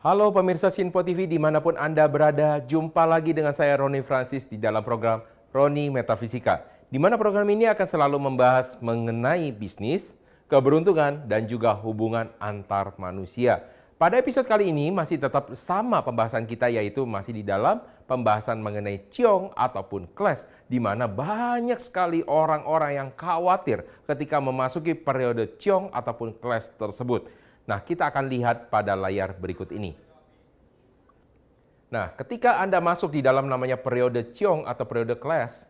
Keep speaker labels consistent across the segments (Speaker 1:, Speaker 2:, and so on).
Speaker 1: Halo pemirsa Sinpo TV dimanapun Anda berada, jumpa lagi dengan saya Roni Francis di dalam program Roni Metafisika. Di mana program ini akan selalu membahas mengenai bisnis, keberuntungan, dan juga hubungan antar manusia. Pada episode kali ini masih tetap sama pembahasan kita, yaitu masih di dalam pembahasan mengenai Ciong ataupun Clash, di mana banyak sekali orang-orang yang khawatir ketika memasuki periode Ciong ataupun Clash tersebut. Nah, kita akan lihat pada layar berikut ini. Nah, ketika Anda masuk di dalam namanya periode Ciong atau periode Clash,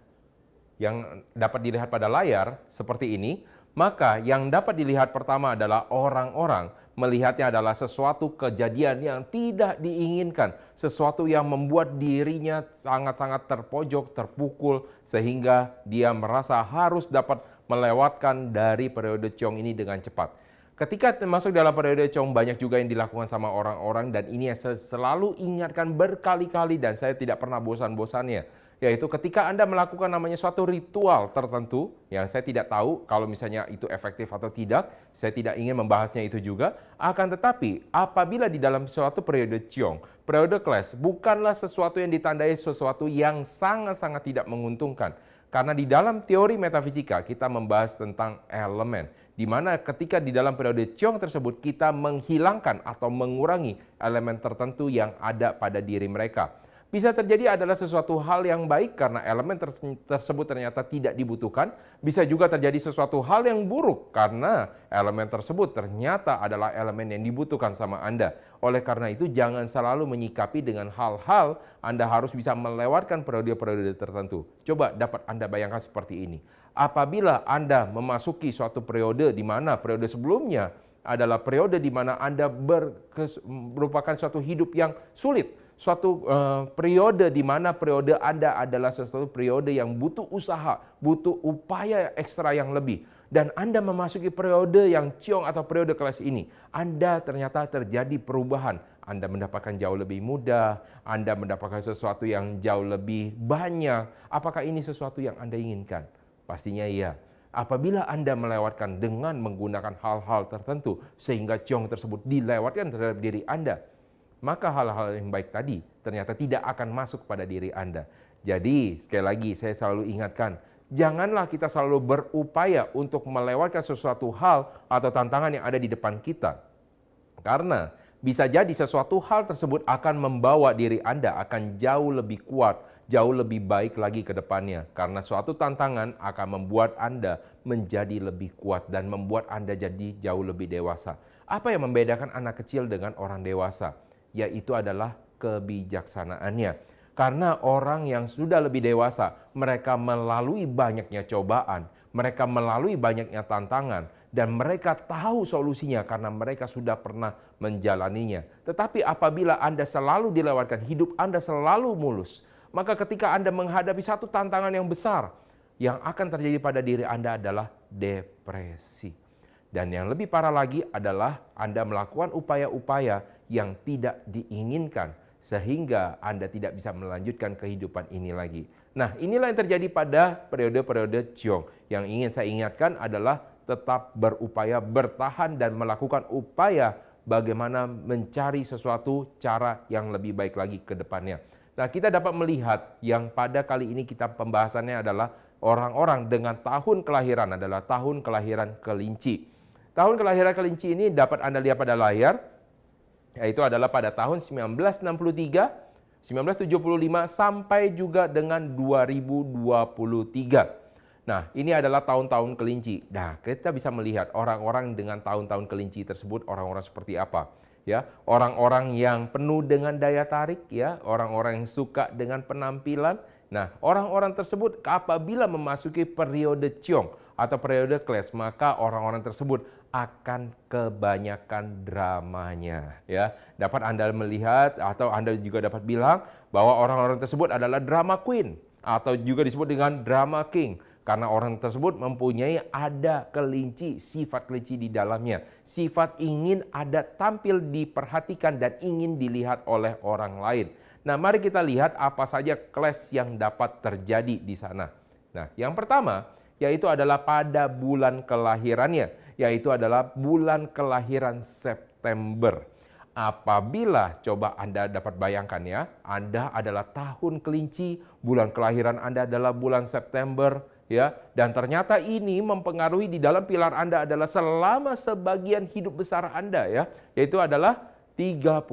Speaker 1: yang dapat dilihat pada layar seperti ini, maka yang dapat dilihat pertama adalah orang-orang melihatnya adalah sesuatu kejadian yang tidak diinginkan, sesuatu yang membuat dirinya sangat-sangat terpojok, terpukul, sehingga dia merasa harus dapat melewatkan dari periode Ciong ini dengan cepat. Ketika masuk dalam periode Ciong, banyak juga yang dilakukan sama orang-orang, dan ini saya selalu ingatkan berkali-kali dan saya tidak pernah bosan-bosannya. Yaitu ketika Anda melakukan namanya suatu ritual tertentu, yang saya tidak tahu kalau misalnya itu efektif atau tidak, saya tidak ingin membahasnya itu juga. Akan tetapi, apabila di dalam suatu periode Ciong, periode Clash, bukanlah sesuatu yang ditandai sesuatu yang sangat-sangat tidak menguntungkan. Karena di dalam teori metafisika kita membahas tentang elemen, di mana ketika di dalam periode Ciong tersebut kita menghilangkan atau mengurangi elemen tertentu yang ada pada diri mereka. Bisa terjadi adalah sesuatu hal yang baik karena elemen tersebut ternyata tidak dibutuhkan. Bisa juga terjadi sesuatu hal yang buruk karena elemen tersebut ternyata adalah elemen yang dibutuhkan sama Anda. Oleh karena itu jangan selalu menyikapi dengan hal-hal Anda harus bisa melewatkan periode-periode tertentu. Coba dapat Anda bayangkan seperti ini. Apabila Anda memasuki suatu periode di mana periode sebelumnya adalah periode di mana Anda merupakan suatu hidup yang sulit. Suatu periode di mana periode Anda adalah suatu periode yang butuh usaha, butuh upaya ekstra yang lebih. Dan Anda memasuki periode yang Ciong atau periode Clash ini, Anda ternyata terjadi perubahan. Anda mendapatkan jauh lebih mudah, Anda mendapatkan sesuatu yang jauh lebih banyak. Apakah ini sesuatu yang Anda inginkan? Pastinya iya. Apabila Anda melewatkan dengan menggunakan hal-hal tertentu, sehingga Ciong tersebut dilewatkan terhadap diri Anda, maka hal-hal yang baik tadi ternyata tidak akan masuk pada diri Anda. Jadi, sekali lagi saya selalu ingatkan, janganlah kita selalu berupaya untuk melewatkan sesuatu hal atau tantangan yang ada di depan kita. Karena bisa jadi sesuatu hal tersebut akan membawa diri Anda akan jauh lebih kuat, jauh lebih baik lagi ke depannya. Karena suatu tantangan akan membuat Anda menjadi lebih kuat dan membuat Anda jadi jauh lebih dewasa. Apa yang membedakan anak kecil dengan orang dewasa? Yaitu adalah kebijaksanaannya. Karena orang yang sudah lebih dewasa, mereka melalui banyaknya cobaan, mereka melalui banyaknya tantangan, dan mereka tahu solusinya karena mereka sudah pernah menjalaninya. Tetapi apabila Anda selalu dilewatkan, hidup Anda selalu mulus, maka ketika Anda menghadapi satu tantangan yang besar, yang akan terjadi pada diri Anda adalah depresi. Dan yang lebih parah lagi adalah Anda melakukan upaya-upaya yang tidak diinginkan sehingga Anda tidak bisa melanjutkan kehidupan ini lagi. Nah, inilah yang terjadi pada periode-periode Ciong. Yang ingin saya ingatkan adalah tetap berupaya bertahan dan melakukan upaya bagaimana mencari sesuatu cara yang lebih baik lagi ke depannya. Nah, kita dapat melihat yang pada kali ini kita pembahasannya adalah orang-orang dengan tahun kelahiran adalah tahun kelahiran kelinci. Tahun kelahiran kelinci ini dapat Anda lihat pada layar, yaitu adalah pada tahun 1963, 1975 sampai juga dengan 2023. Nah, ini adalah tahun-tahun kelinci. Nah, kita bisa melihat orang-orang dengan tahun-tahun kelinci tersebut orang-orang seperti apa. Ya, orang-orang yang penuh dengan daya tarik, ya, orang-orang yang suka dengan penampilan. Nah, orang-orang tersebut apabila memasuki periode Ciong atau periode Clash, maka orang-orang tersebut akan kebanyakan dramanya, ya. Dapat Anda melihat atau Anda juga dapat bilang bahwa orang-orang tersebut adalah drama queen atau juga disebut dengan drama king karena orang tersebut mempunyai ada kelinci, sifat kelinci di dalamnya. Sifat ingin ada tampil diperhatikan dan ingin dilihat oleh orang lain. Nah, mari kita lihat apa saja clash yang dapat terjadi di sana. Nah, yang pertama yaitu adalah pada bulan kelahirannya, yaitu adalah bulan kelahiran September. Apabila coba Anda dapat bayangkan ya, Anda adalah tahun kelinci, bulan kelahiran Anda adalah bulan September ya, dan ternyata ini mempengaruhi di dalam pilar Anda adalah selama sebagian hidup besar Anda ya, yaitu adalah 35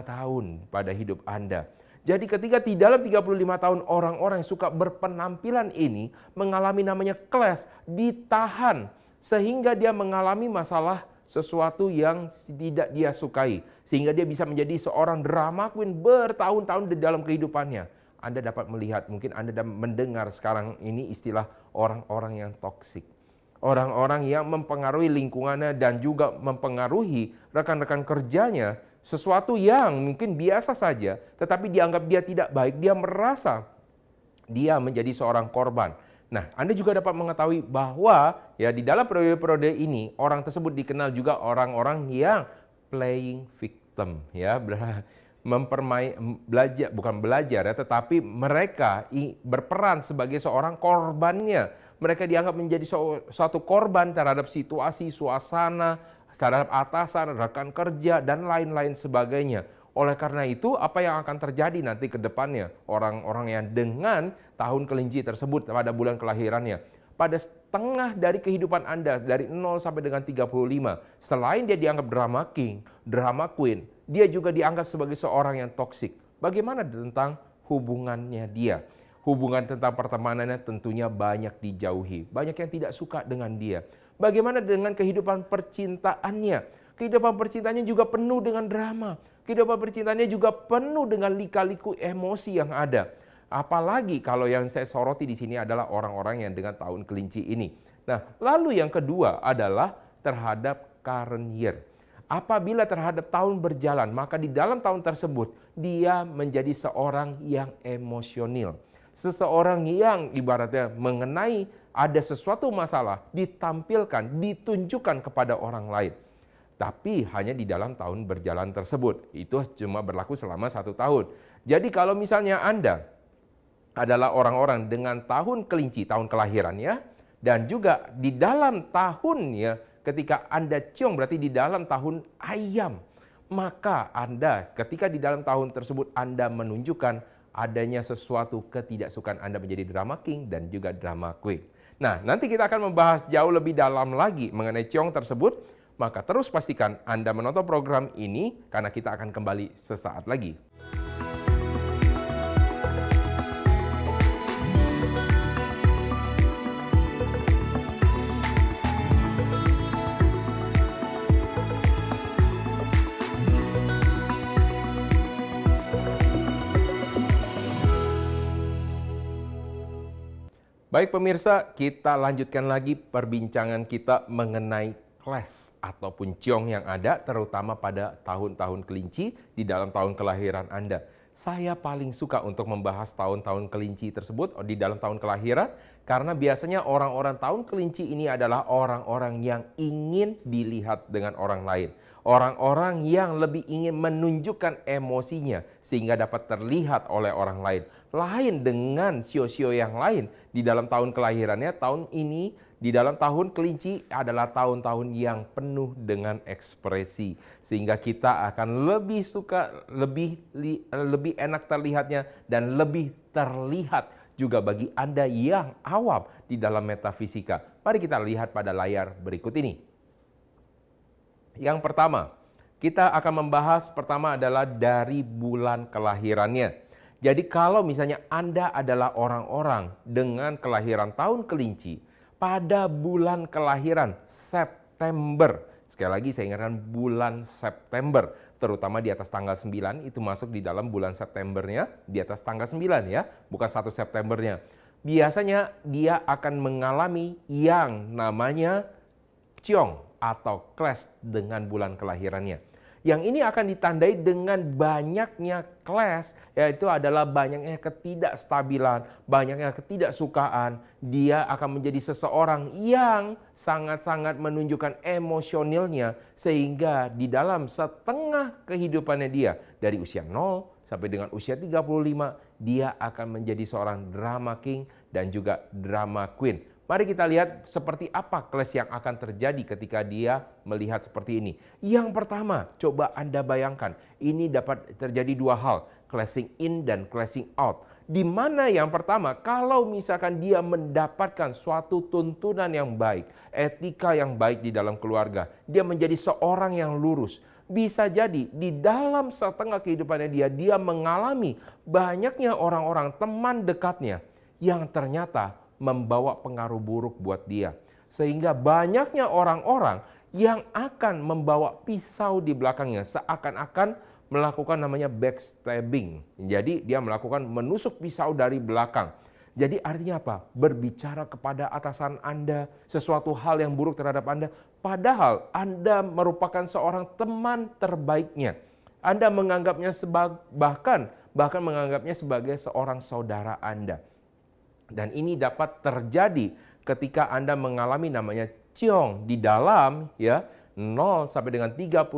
Speaker 1: tahun pada hidup Anda. Jadi ketika di dalam 35 tahun orang-orang yang suka berpenampilan ini mengalami namanya clash, ditahan sehingga dia mengalami masalah sesuatu yang tidak dia sukai. Sehingga dia bisa menjadi seorang drama queen bertahun-tahun di dalam kehidupannya. Anda dapat melihat, mungkin Anda mendengar sekarang ini istilah orang-orang yang toksik. Orang-orang yang mempengaruhi lingkungannya dan juga mempengaruhi rekan-rekan kerjanya. Sesuatu yang mungkin biasa saja, tetapi dianggap dia tidak baik. Dia merasa dia menjadi seorang korban. Nah, Anda juga dapat mengetahui bahwa ya di dalam periode-periode ini orang tersebut dikenal juga orang-orang yang playing victim ya, bukan belajar ya, tetapi mereka berperan sebagai seorang korbannya. Mereka dianggap menjadi suatu korban terhadap situasi, suasana, terhadap atasan, rekan kerja dan lain-lain sebagainya. Oleh karena itu, apa yang akan terjadi nanti ke depannya? Orang-orang yang dengan tahun kelinci tersebut pada bulan kelahirannya. Pada setengah dari kehidupan Anda, dari 0 sampai dengan 35, selain dia dianggap drama king, drama queen, dia juga dianggap sebagai seorang yang toksik. Bagaimana tentang hubungannya dia? Hubungan tentang pertemanannya tentunya banyak dijauhi. Banyak yang tidak suka dengan dia. Bagaimana dengan kehidupan percintaannya? Kehidupan percintaannya juga penuh dengan drama. Kehidupan percintaannya juga penuh dengan lika-liku emosi yang ada. Apalagi kalau yang saya soroti di sini adalah orang-orang yang dengan tahun kelinci ini. Nah, lalu yang kedua adalah terhadap current year. Apabila terhadap tahun berjalan, maka di dalam tahun tersebut dia menjadi seorang yang emosional. Seseorang yang ibaratnya mengenai ada sesuatu masalah ditampilkan, ditunjukkan kepada orang lain. Tapi hanya di dalam tahun berjalan tersebut. Itu cuma berlaku selama 1 tahun. Jadi kalau misalnya Anda adalah orang-orang dengan tahun kelinci, tahun kelahirannya, dan juga di dalam tahunnya ketika Anda ciong berarti di dalam tahun ayam. Maka Anda ketika di dalam tahun tersebut Anda menunjukkan adanya sesuatu ketidaksukaan Anda menjadi drama king dan juga drama queen. Nah, nanti kita akan membahas jauh lebih dalam lagi mengenai ciong tersebut. Maka terus pastikan Anda menonton program ini karena kita akan kembali sesaat lagi. Baik pemirsa, kita lanjutkan lagi perbincangan kita mengenai clash ataupun ciong yang ada terutama pada tahun-tahun kelinci di dalam tahun kelahiran Anda. Saya paling suka untuk membahas tahun-tahun kelinci tersebut di dalam tahun kelahiran karena biasanya orang-orang tahun kelinci ini adalah orang-orang yang ingin dilihat dengan orang lain. Orang-orang yang lebih ingin menunjukkan emosinya sehingga dapat terlihat oleh orang lain. Lain dengan sio-sio yang lain di dalam tahun kelahirannya, tahun ini di dalam tahun kelinci adalah tahun-tahun yang penuh dengan ekspresi. Sehingga kita akan lebih suka, lebih enak terlihatnya dan lebih terlihat juga bagi Anda yang awam di dalam metafisika. Mari kita lihat pada layar berikut ini. Yang pertama, kita akan membahas pertama adalah dari bulan kelahirannya. Jadi kalau misalnya Anda adalah orang-orang dengan kelahiran tahun kelinci, pada bulan kelahiran September, sekali lagi saya ingatkan bulan September, terutama di atas tanggal 9, itu masuk di dalam bulan Septembernya, di atas tanggal 9 ya, bukan 1 Septembernya. Biasanya dia akan mengalami yang namanya ciong atau clash dengan bulan kelahirannya. Yang ini akan ditandai dengan banyaknya clash, yaitu adalah banyaknya ketidakstabilan, banyaknya ketidaksukaan. Dia akan menjadi seseorang yang sangat-sangat menunjukkan emosionalnya, sehingga di dalam setengah kehidupannya dia, dari usia 0 sampai dengan usia 35, dia akan menjadi seorang drama king dan juga drama queen. Mari kita lihat seperti apa clash yang akan terjadi ketika dia melihat seperti ini. Yang pertama, coba Anda bayangkan, ini dapat terjadi dua hal, clashing in dan clashing out. Di mana yang pertama, kalau misalkan dia mendapatkan suatu tuntunan yang baik, etika yang baik di dalam keluarga, dia menjadi seorang yang lurus. Bisa jadi di dalam setengah kehidupannya dia mengalami banyaknya orang-orang teman dekatnya yang ternyata membawa pengaruh buruk buat dia. Sehingga banyaknya orang-orang yang akan membawa pisau di belakangnya seakan-akan melakukan namanya backstabbing. Jadi dia melakukan menusuk pisau dari belakang. Jadi artinya apa? Berbicara kepada atasan Anda sesuatu hal yang buruk terhadap Anda. Padahal Anda merupakan seorang teman terbaiknya. Anda menganggapnya bahkan menganggapnya sebagai seorang saudara Anda. Dan ini dapat terjadi ketika Anda mengalami namanya ciong di dalam 0 sampai dengan 35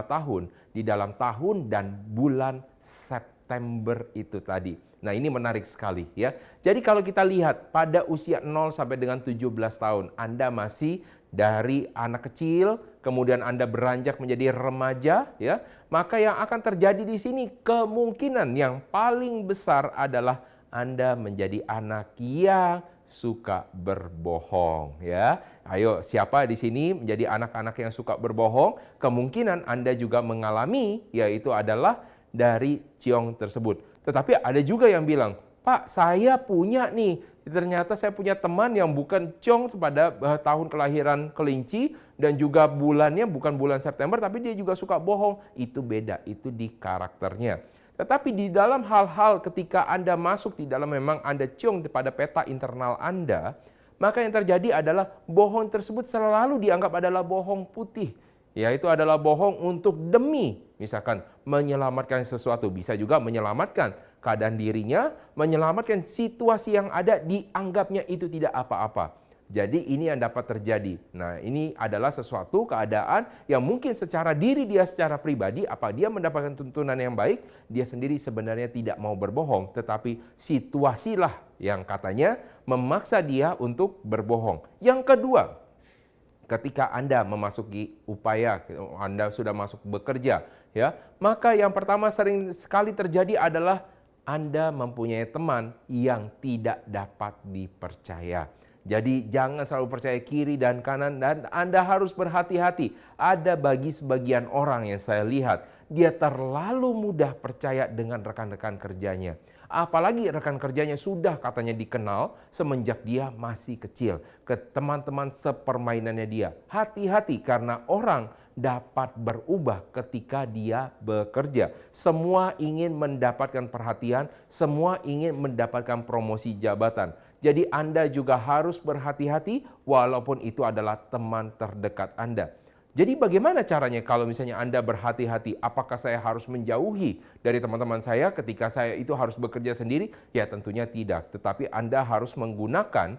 Speaker 1: tahun di dalam tahun dan bulan September itu tadi. Nah, ini menarik sekali ya. Jadi kalau kita lihat pada usia 0 sampai dengan 17 tahun, Anda masih dari anak kecil, kemudian Anda beranjak menjadi remaja ya, maka yang akan terjadi di sini kemungkinan yang paling besar adalah Anda menjadi anak yang suka berbohong ya. Ayo, siapa di sini menjadi anak-anak yang suka berbohong? Kemungkinan Anda juga mengalami, yaitu adalah dari ciong tersebut. Tetapi ada juga yang bilang, "Pak, saya punya nih, ternyata saya punya teman yang bukan ciong pada tahun kelahiran kelinci dan juga bulannya bukan bulan September, tapi dia juga suka bohong." Itu beda, itu di karakternya. Tetapi di dalam hal-hal ketika Anda masuk di dalam memang Anda ciong pada peta internal Anda, maka yang terjadi adalah bohong tersebut selalu dianggap adalah bohong putih. Yaitu adalah bohong untuk demi misalkan menyelamatkan sesuatu. Bisa juga menyelamatkan keadaan dirinya, menyelamatkan situasi yang ada, dianggapnya itu tidak apa-apa. Jadi ini yang dapat terjadi. Nah, ini adalah sesuatu keadaan yang mungkin secara diri dia secara pribadi, apa dia mendapatkan tuntunan yang baik, dia sendiri sebenarnya tidak mau berbohong, tetapi situasilah yang katanya memaksa dia untuk berbohong. Yang kedua, ketika Anda memasuki upaya, Anda sudah masuk bekerja, ya, maka yang pertama sering sekali terjadi adalah Anda mempunyai teman yang tidak dapat dipercaya. Jadi jangan selalu percaya kiri dan kanan, dan Anda harus berhati-hati. Ada bagi sebagian orang yang saya lihat, dia terlalu mudah percaya dengan rekan-rekan kerjanya. Apalagi rekan kerjanya sudah katanya dikenal semenjak dia masih kecil. Ke teman-teman sepermainannya dia. Hati-hati karena orang dapat berubah ketika dia bekerja. Semua ingin mendapatkan perhatian, semua ingin mendapatkan promosi jabatan. Jadi Anda juga harus berhati-hati walaupun itu adalah teman terdekat Anda. Jadi bagaimana caranya kalau misalnya Anda berhati-hati? Apakah saya harus menjauhi dari teman-teman saya ketika saya itu harus bekerja sendiri? Ya tentunya tidak. Tetapi Anda harus menggunakan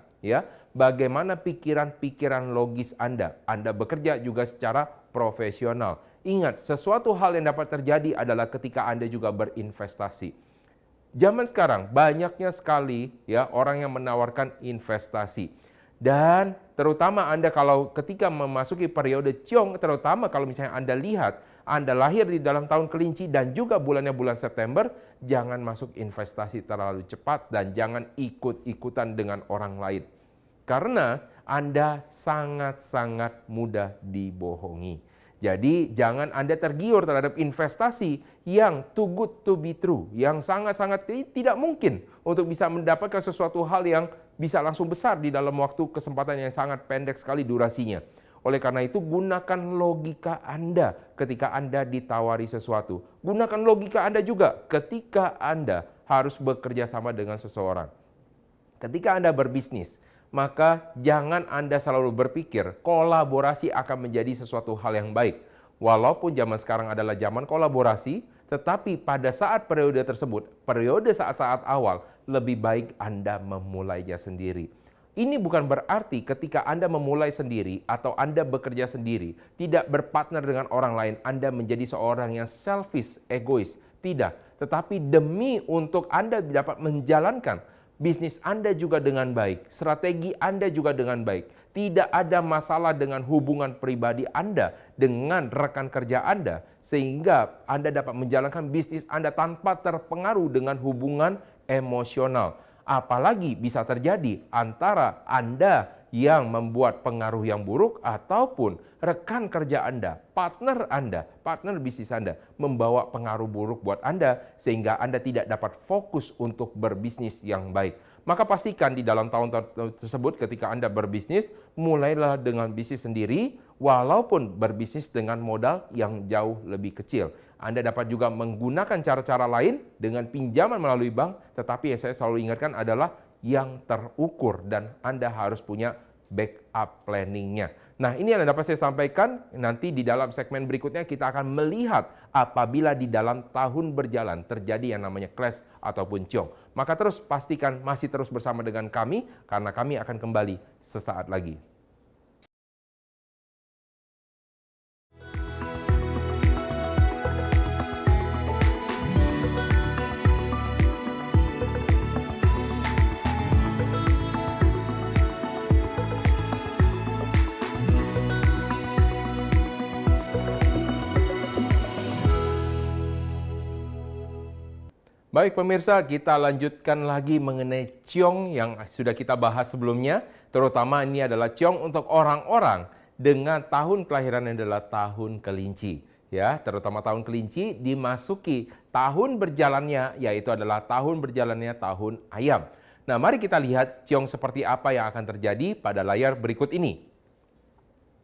Speaker 1: bagaimana pikiran-pikiran logis Anda. Anda bekerja juga secara profesional. Ingat, sesuatu hal yang dapat terjadi adalah ketika Anda juga berinvestasi. Zaman sekarang banyaknya sekali orang yang menawarkan investasi. Dan terutama Anda kalau ketika memasuki periode ciong, terutama kalau misalnya Anda lihat Anda lahir di dalam tahun kelinci dan juga bulannya bulan September, jangan masuk investasi terlalu cepat dan jangan ikut-ikutan dengan orang lain. Karena Anda sangat-sangat mudah dibohongi. Jadi jangan Anda tergiur terhadap investasi yang too good to be true, yang sangat-sangat tidak mungkin untuk bisa mendapatkan sesuatu hal yang bisa langsung besar di dalam waktu kesempatan yang sangat pendek sekali durasinya. Oleh karena itu gunakan logika Anda ketika Anda ditawari sesuatu. Gunakan logika Anda juga ketika Anda harus bekerja sama dengan seseorang. Ketika Anda berbisnis, maka jangan Anda selalu berpikir kolaborasi akan menjadi sesuatu hal yang baik. Walaupun zaman sekarang adalah zaman kolaborasi, tetapi pada saat periode tersebut, periode saat-saat awal, lebih baik Anda memulainya sendiri. Ini bukan berarti ketika Anda memulai sendiri atau Anda bekerja sendiri, tidak berpartner dengan orang lain, Anda menjadi seorang yang selfish, egois. Tidak, tetapi demi untuk Anda dapat menjalankan bisnis Anda juga dengan baik, strategi Anda juga dengan baik, tidak ada masalah dengan hubungan pribadi Anda dengan rekan kerja Anda, sehingga Anda dapat menjalankan bisnis Anda tanpa terpengaruh dengan hubungan emosional. Apalagi bisa terjadi antara Anda yang membuat pengaruh yang buruk ataupun rekan kerja Anda, partner bisnis Anda membawa pengaruh buruk buat Anda sehingga Anda tidak dapat fokus untuk berbisnis yang baik. Maka pastikan di dalam tahun tersebut ketika Anda berbisnis, mulailah dengan bisnis sendiri walaupun berbisnis dengan modal yang jauh lebih kecil. Anda dapat juga menggunakan cara-cara lain dengan pinjaman melalui bank, tetapi yang saya selalu ingatkan adalah yang terukur dan Anda harus punya backup planning-nya. Nah, ini yang dapat saya sampaikan. Nanti di dalam segmen berikutnya kita akan melihat apabila di dalam tahun berjalan terjadi yang namanya clash ataupun ciong. Maka terus pastikan masih terus bersama dengan kami karena kami akan kembali sesaat lagi. Baik pemirsa, kita lanjutkan lagi mengenai ciong yang sudah kita bahas sebelumnya. Terutama ini adalah ciong untuk orang-orang dengan tahun kelahiran yang adalah tahun kelinci. Ya, terutama tahun kelinci dimasuki tahun berjalannya, yaitu adalah tahun berjalannya tahun ayam. Nah, mari kita lihat ciong seperti apa yang akan terjadi pada layar berikut ini.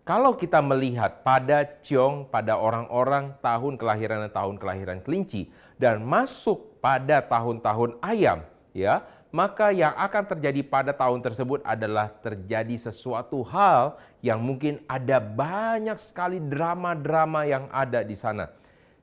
Speaker 1: Kalau kita melihat pada ciong pada orang-orang tahun kelahiran kelinci dan masuk pada tahun-tahun ayam, ya, maka yang akan terjadi pada tahun tersebut adalah terjadi sesuatu hal yang mungkin ada banyak sekali drama-drama yang ada di sana.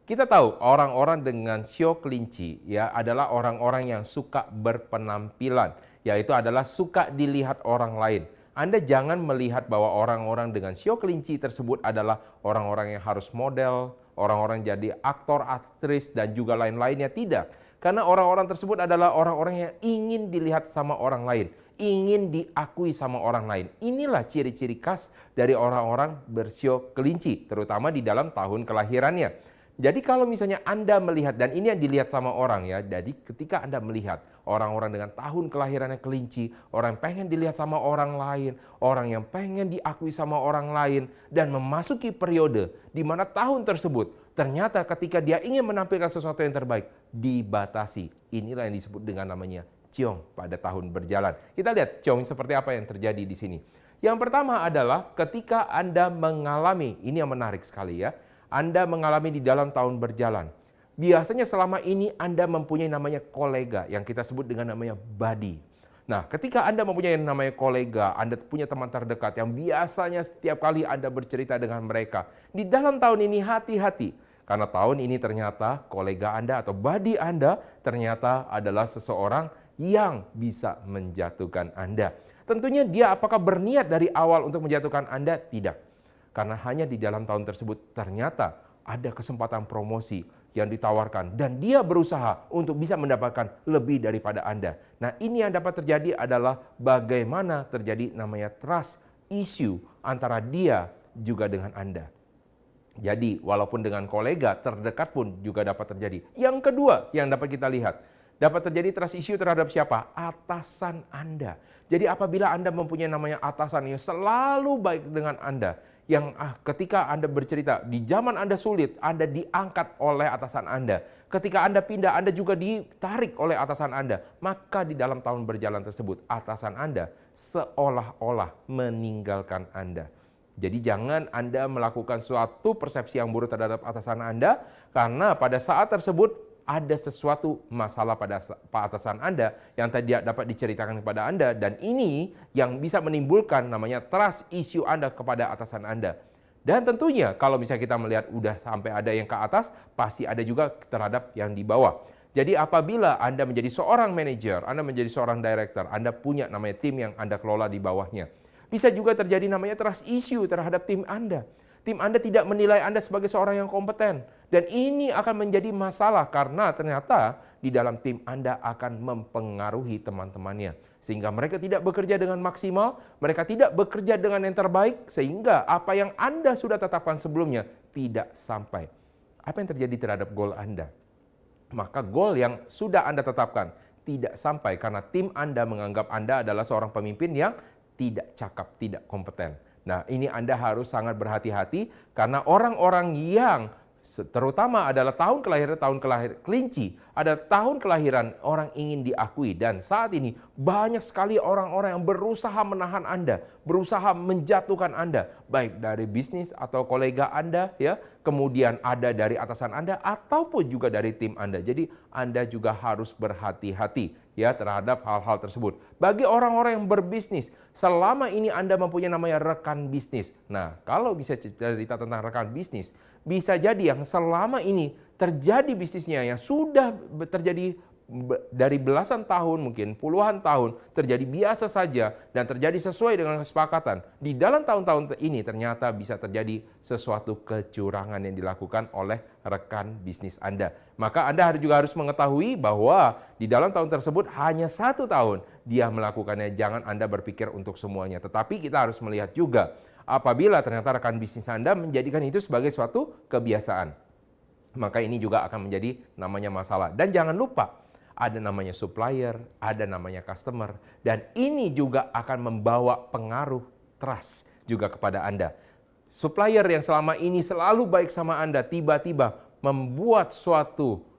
Speaker 1: Kita tahu orang-orang dengan sio kelinci ya adalah orang-orang yang suka berpenampilan, yaitu adalah suka dilihat orang lain. Anda jangan melihat bahwa orang-orang dengan sio kelinci tersebut adalah orang-orang yang harus model, orang-orang jadi aktor, aktris, dan juga lain-lainnya. Tidak. Karena orang-orang tersebut adalah orang-orang yang ingin dilihat sama orang lain, ingin diakui sama orang lain. Inilah ciri-ciri khas dari orang-orang bersio kelinci, terutama di dalam tahun kelahirannya. Jadi kalau misalnya Anda melihat, dan ini yang dilihat sama orang ya, jadi ketika Anda melihat orang-orang dengan tahun kelahirannya kelinci, orang yang pengen dilihat sama orang lain, orang yang pengen diakui sama orang lain, dan memasuki periode di mana tahun tersebut, ternyata ketika dia ingin menampilkan sesuatu yang terbaik, dibatasi. Inilah yang disebut dengan namanya ciong pada tahun berjalan. Kita lihat ciong seperti apa yang terjadi di sini. Yang pertama adalah ketika Anda mengalami, ini yang menarik sekali ya, Anda mengalami di dalam tahun berjalan. Biasanya selama ini Anda mempunyai namanya kolega yang kita sebut dengan namanya buddy. Nah, ketika Anda mempunyai namanya kolega, Anda punya teman terdekat yang biasanya setiap kali Anda bercerita dengan mereka. Di dalam tahun ini hati-hati. Karena tahun ini ternyata kolega Anda atau buddy Anda ternyata adalah seseorang yang bisa menjatuhkan Anda. Tentunya dia apakah berniat dari awal untuk menjatuhkan Anda? Tidak. Karena hanya di dalam tahun tersebut ternyata ada kesempatan promosi yang ditawarkan dan dia berusaha untuk bisa mendapatkan lebih daripada Anda. Nah, ini yang dapat terjadi adalah bagaimana terjadi namanya trust issue antara dia juga dengan Anda. Jadi, walaupun dengan kolega terdekat pun juga dapat terjadi. Yang kedua yang dapat kita lihat, dapat terjadi trust issue terhadap siapa? Atasan Anda. Jadi apabila Anda mempunyai namanya atasan yang selalu baik dengan Anda, yang ketika Anda bercerita, di zaman Anda sulit, Anda diangkat oleh atasan Anda. Ketika Anda pindah, Anda juga ditarik oleh atasan Anda. Maka di dalam tahun berjalan tersebut, atasan Anda seolah-olah meninggalkan Anda. Jadi jangan Anda melakukan suatu persepsi yang buruk terhadap atasan Anda, karena pada saat tersebut ada sesuatu masalah pada atasan Anda yang tidak dapat diceritakan kepada Anda, dan ini yang bisa menimbulkan namanya trust issue Anda kepada atasan Anda. Dan tentunya kalau misalnya kita melihat udah sampai ada yang ke atas, pasti ada juga terhadap yang di bawah. Jadi apabila Anda menjadi seorang manajer, Anda menjadi seorang director, Anda punya namanya tim yang Anda kelola di bawahnya. Bisa juga terjadi namanya trust issue terhadap tim Anda. Tim Anda tidak menilai Anda sebagai seorang yang kompeten. Dan ini akan menjadi masalah karena ternyata di dalam tim Anda akan mempengaruhi teman-temannya. Sehingga mereka tidak bekerja dengan maksimal, mereka tidak bekerja dengan yang terbaik, sehingga apa yang Anda sudah tetapkan sebelumnya tidak sampai. Apa yang terjadi terhadap goal Anda? Maka goal yang sudah Anda tetapkan tidak sampai karena tim Anda menganggap Anda adalah seorang pemimpin yang tidak cakap, tidak kompeten. Nah, ini Anda harus sangat berhati-hati karena orang-orang yang terutama adalah tahun kelahiran kelinci, ada tahun kelahiran orang ingin diakui, dan saat ini banyak sekali orang-orang yang berusaha menahan Anda, berusaha menjatuhkan Anda, baik dari bisnis atau kolega Anda ya, kemudian ada dari atasan Anda ataupun juga dari tim Anda. Jadi Anda juga harus berhati-hati ya terhadap hal-hal tersebut. Bagi orang-orang yang berbisnis, selama ini Anda mempunyai namanya rekan bisnis. Nah, kalau bisa cerita tentang rekan bisnis, bisa jadi yang selama ini terjadi bisnisnya yang sudah terjadi dari belasan tahun, mungkin puluhan tahun, terjadi biasa saja dan terjadi sesuai dengan kesepakatan. Di dalam tahun-tahun ini ternyata bisa terjadi sesuatu kecurangan yang dilakukan oleh rekan bisnis Anda. Maka Anda juga harus mengetahui bahwa di dalam tahun tersebut hanya 1 tahun dia melakukannya. Jangan Anda berpikir untuk semuanya. Tetapi kita harus melihat juga apabila ternyata rekan bisnis Anda menjadikan itu sebagai suatu kebiasaan, maka ini juga akan menjadi namanya masalah. Dan jangan lupa, ada namanya supplier, ada namanya customer, dan ini juga akan membawa pengaruh trust juga kepada Anda. Supplier yang selama ini selalu baik sama Anda, tiba-tiba membuat suatu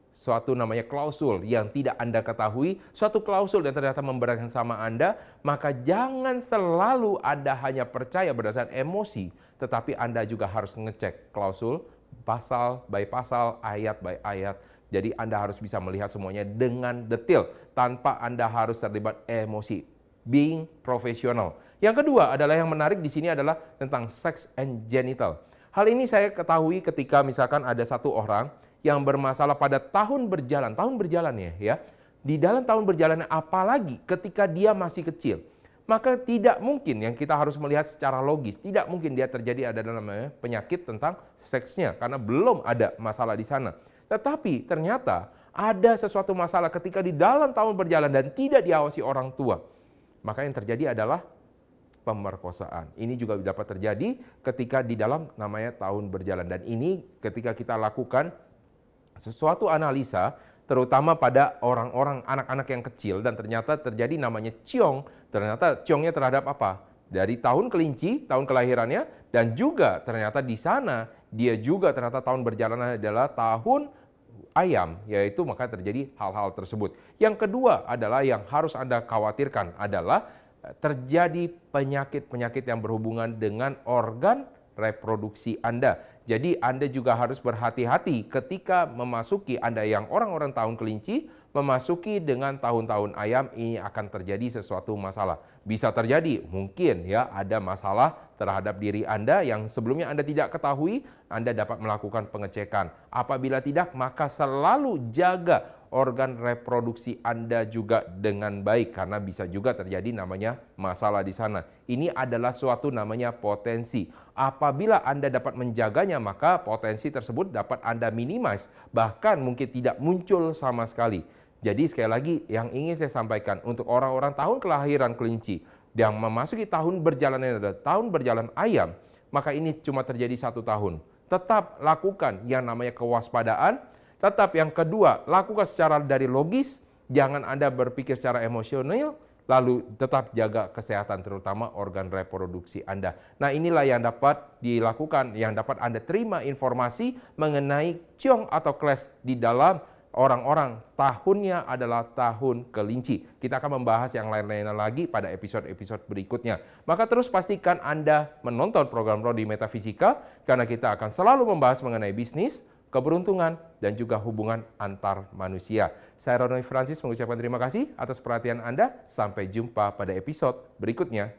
Speaker 1: namanya klausul yang tidak Anda ketahui, suatu klausul yang ternyata memberatkan sama Anda, maka jangan selalu Anda hanya percaya berdasarkan emosi, tetapi Anda juga harus ngecek klausul, pasal by pasal, ayat by ayat. Jadi Anda harus bisa melihat semuanya dengan detail tanpa Anda harus terlibat emosi. Being professional. Yang kedua adalah yang menarik di sini adalah tentang sex and genital. Hal ini saya ketahui ketika misalkan ada satu orang yang bermasalah pada tahun berjalan ya. Di dalam tahun berjalannya, apalagi ketika dia masih kecil, maka tidak mungkin yang kita harus melihat secara logis, tidak mungkin dia terjadi ada namanya penyakit tentang seksnya karena belum ada masalah di sana. Tetapi ternyata ada sesuatu masalah ketika di dalam tahun berjalan dan tidak diawasi orang tua. Maka yang terjadi adalah pemerkosaan. Ini juga dapat terjadi ketika di dalam namanya tahun berjalan. Dan ini ketika kita lakukan sesuatu analisa, terutama pada orang-orang anak-anak yang kecil, dan ternyata terjadi namanya ciong. Ternyata ciongnya terhadap apa? Dari tahun kelinci, tahun kelahirannya, dan juga ternyata di sana dia juga ternyata tahun berjalan adalah tahun ayam, yaitu maka terjadi hal-hal tersebut. Yang kedua adalah yang harus Anda khawatirkan adalah terjadi penyakit-penyakit yang berhubungan dengan organ reproduksi Anda. Jadi Anda juga harus berhati-hati ketika memasuki Anda yang orang-orang tahun kelinci, memasuki dengan tahun-tahun ayam, ini akan terjadi sesuatu masalah. Bisa terjadi mungkin ya ada masalah terhadap diri Anda yang sebelumnya Anda tidak ketahui, Anda dapat melakukan pengecekan. Apabila tidak, maka selalu jaga organ reproduksi Anda juga dengan baik karena bisa juga terjadi namanya masalah di sana. Ini adalah suatu namanya potensi. Apabila Anda dapat menjaganya, maka potensi tersebut dapat Anda minimize, bahkan mungkin tidak muncul sama sekali. Jadi sekali lagi yang ingin saya sampaikan untuk orang-orang tahun kelahiran kelinci yang memasuki tahun berjalan adalah tahun berjalan ayam, maka ini cuma terjadi 1 tahun. Tetap lakukan yang namanya kewaspadaan. Tetap yang kedua, lakukan secara dari logis, jangan Anda berpikir secara emosional, lalu tetap jaga kesehatan terutama organ reproduksi Anda. Nah, inilah yang dapat dilakukan, yang dapat Anda terima informasi mengenai ciong atau clash di dalam orang-orang tahunnya adalah tahun kelinci. Kita akan membahas yang lain-lainnya lagi pada episode-episode berikutnya. Maka terus pastikan Anda menonton program Prodi Metafisika karena kita akan selalu membahas mengenai bisnis, keberuntungan, dan juga hubungan antar manusia. Saya Ronald Francis mengucapkan terima kasih atas perhatian Anda. Sampai jumpa pada episode berikutnya.